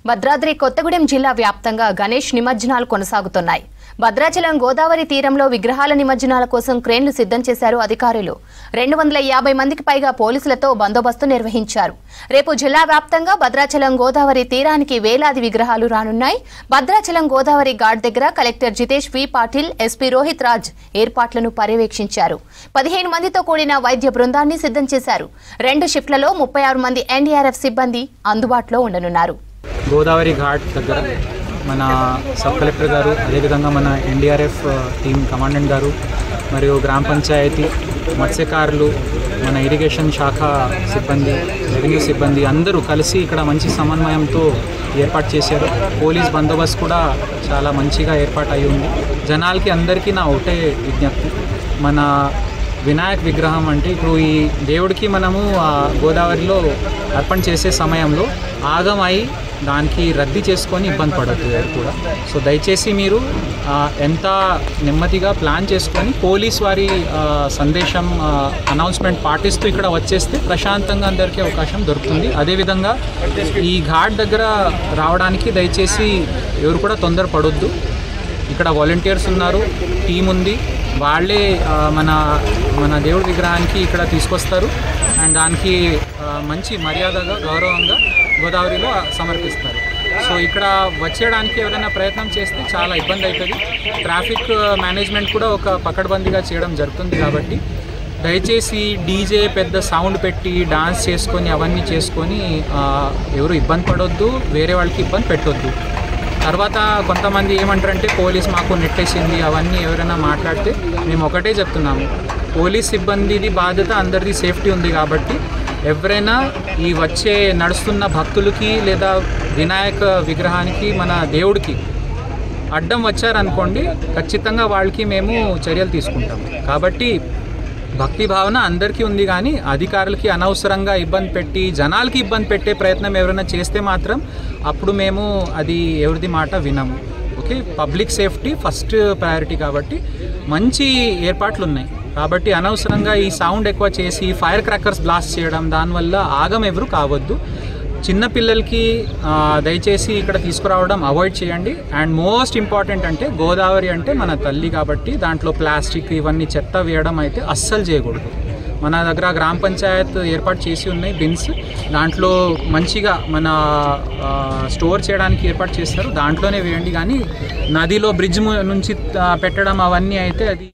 భద్రాద్రి కొత్తగూడెం జిల్లా వ్యాప్తంగా గణేష్ నిమజ్జనాలు కొనసాగుతున్నాయి. భద్రాచలం గోదావరి తీరంలో విగ్రహాల నిమజ్జనాల కోసం క్రేన్లు సిద్ధం చేశారు అధికారులు. 250 మందికి పైగా పోలీసులతో బందోబస్తు నిర్వహించారు. రేపు జిల్లా వ్యాప్తంగా భద్రాచలం గోదావరి తీరానికి వేలాది విగ్రహాలు రానున్నాయి. భద్రాచలం గోదావరి ఘాట్ దగ్గర కలెక్టర్ జితేష్ వి పాటిల్, ఎస్పీ రోహిత్ రాజ్ ఏర్పాట్లను పర్యవేక్షించారు. 15 మందితో కూడిన వైద్య బృందాన్ని సిద్ధం చేశారు. 2 షిఫ్ట్లలో 36 మంది ఎన్డీఆర్ఎఫ్ సిబ్బంది అందుబాటులో ఉండనున్నారు. గోదావరి ఘాట్ దగ్గర మన సబ్ కలెక్టర్ గారు, అదేవిధంగా మన ఎన్డీఆర్ఎఫ్ టీమ్ కమాండెంట్ గారు మరియు గ్రామ పంచాయతీ, మత్స్యకారులు, మన ఇరిగేషన్ శాఖ సిబ్బంది, రెవెన్యూ సిబ్బంది అందరూ కలిసి ఇక్కడ మంచి సమన్వయంతో ఏర్పాటు చేశారు. పోలీస్ బందోబస్తు కూడా చాలా మంచిగా ఏర్పాటు అయి ఉంది. జనాలకి అందరికీ నా ఒకటే విజ్ఞప్తి, మన వినాయక విగ్రహం అంటే ఇప్పుడు ఈ దేవుడికి మనము గోదావరిలో అర్పణ చేసే సమయంలో ఆగమై దానికి రద్దీ చేసుకొని ఇబ్బంది పడద్దు ఎవరు కూడా. సో దయచేసి మీరు ఎంత నెమ్మదిగా ప్లాన్ చేసుకొని పోలీస్ వారి సందేశం అనౌన్స్మెంట్ పాటిస్తూ ఇక్కడ వచ్చేస్తే ప్రశాంతంగా అందరికీ అవకాశం దొరుకుతుంది. అదేవిధంగా ఈ ఘాట్ దగ్గర రావడానికి దయచేసి ఎవరు కూడా తొందరపడొద్దు. ఇక్కడ వాలంటీర్స్ ఉన్నారు, టీం ఉంది, వాళ్ళే మన దేవుడి విగ్రహానికి ఇక్కడ తీసుకొస్తారు అండ్ దానికి మంచి మర్యాదగా గౌరవంగా గోదావరిలో సమర్పిస్తారు. సో ఇక్కడ వచ్చేయడానికి ఎవరైనా ప్రయత్నం చేస్తే చాలా ఇబ్బంది అవుతుంది. ట్రాఫిక్ మేనేజ్మెంట్ కూడా ఒక పకడ్బందీగా చేయడం జరుగుతుంది. కాబట్టి దయచేసి డీజే పెద్ద సౌండ్ పెట్టి డాన్స్ చేసుకొని అవన్నీ చేసుకొని ఎవరు ఇబ్బంది పడొద్దు, వేరే వాళ్ళకి ఇబ్బంది పెట్టొద్దు. తర్వాత కొంతమంది ఏమంటారంటే పోలీస్ మాకు నెట్టేసింది అవన్నీ ఎవరైనా మాట్లాడితే మేము ఒకటే చెప్తున్నాము, పోలీస్ సిబ్బందిది బాధ్యత, అందరిది సేఫ్టీ ఉంది. కాబట్టి ఎవరైనా ఈ వచ్చే నడుస్తున్న భక్తులకి లేదా వినాయక విగ్రహానికి మన దేవుడికి అడ్డం వచ్చారనుకోండి, ఖచ్చితంగా వాళ్ళకి మేము చర్యలు తీసుకుంటాం. కాబట్టి భక్తి భావన అందరికీ ఉంది, కానీ అధికారులకి అనవసరంగా ఇబ్బంది పెట్టి జనాలకి ఇబ్బంది పెట్టే ప్రయత్నం ఎవరైనా చేస్తే మాత్రం అప్పుడు మేము అది ఎవరిది మాట వినము. Okay, public safety first priority కాబట్టి మంచి ఏర్పాట్లు ఉన్నాయి. కాబట్టి అనవసరంగా ఈ సౌండ్ ఎక్కువ చేసి ఫైర్ క్రాకర్స్ బ్లాస్ట్ చేయడం, దానివల్ల ఆగం ఎవరు కావద్దు. చిన్నపిల్లలకి దయచేసి ఇక్కడ తీసుకురావడం అవాయిడ్ చేయండి. అండ్ మోస్ట్ ఇంపార్టెంట్ అంటే గోదావరి అంటే మన తల్లి కాబట్టి దాంట్లో ప్లాస్టిక్ ఇవన్నీ చెత్త వేయడం అయితే అస్సలు చేయకూడదు. మన దగ్గర గ్రామ పంచాయత్ ఏర్పాటు చేసి ఉన్నాయి బిన్స్, దాంట్లో మంచిగా మన స్టోర్ చేయడానికి ఏర్పాటు చేస్తారు, దాంట్లోనే వేయండి. కానీ నదిలో బ్రిడ్జ్ నుంచి పెట్టడం అవన్నీ అయితే అది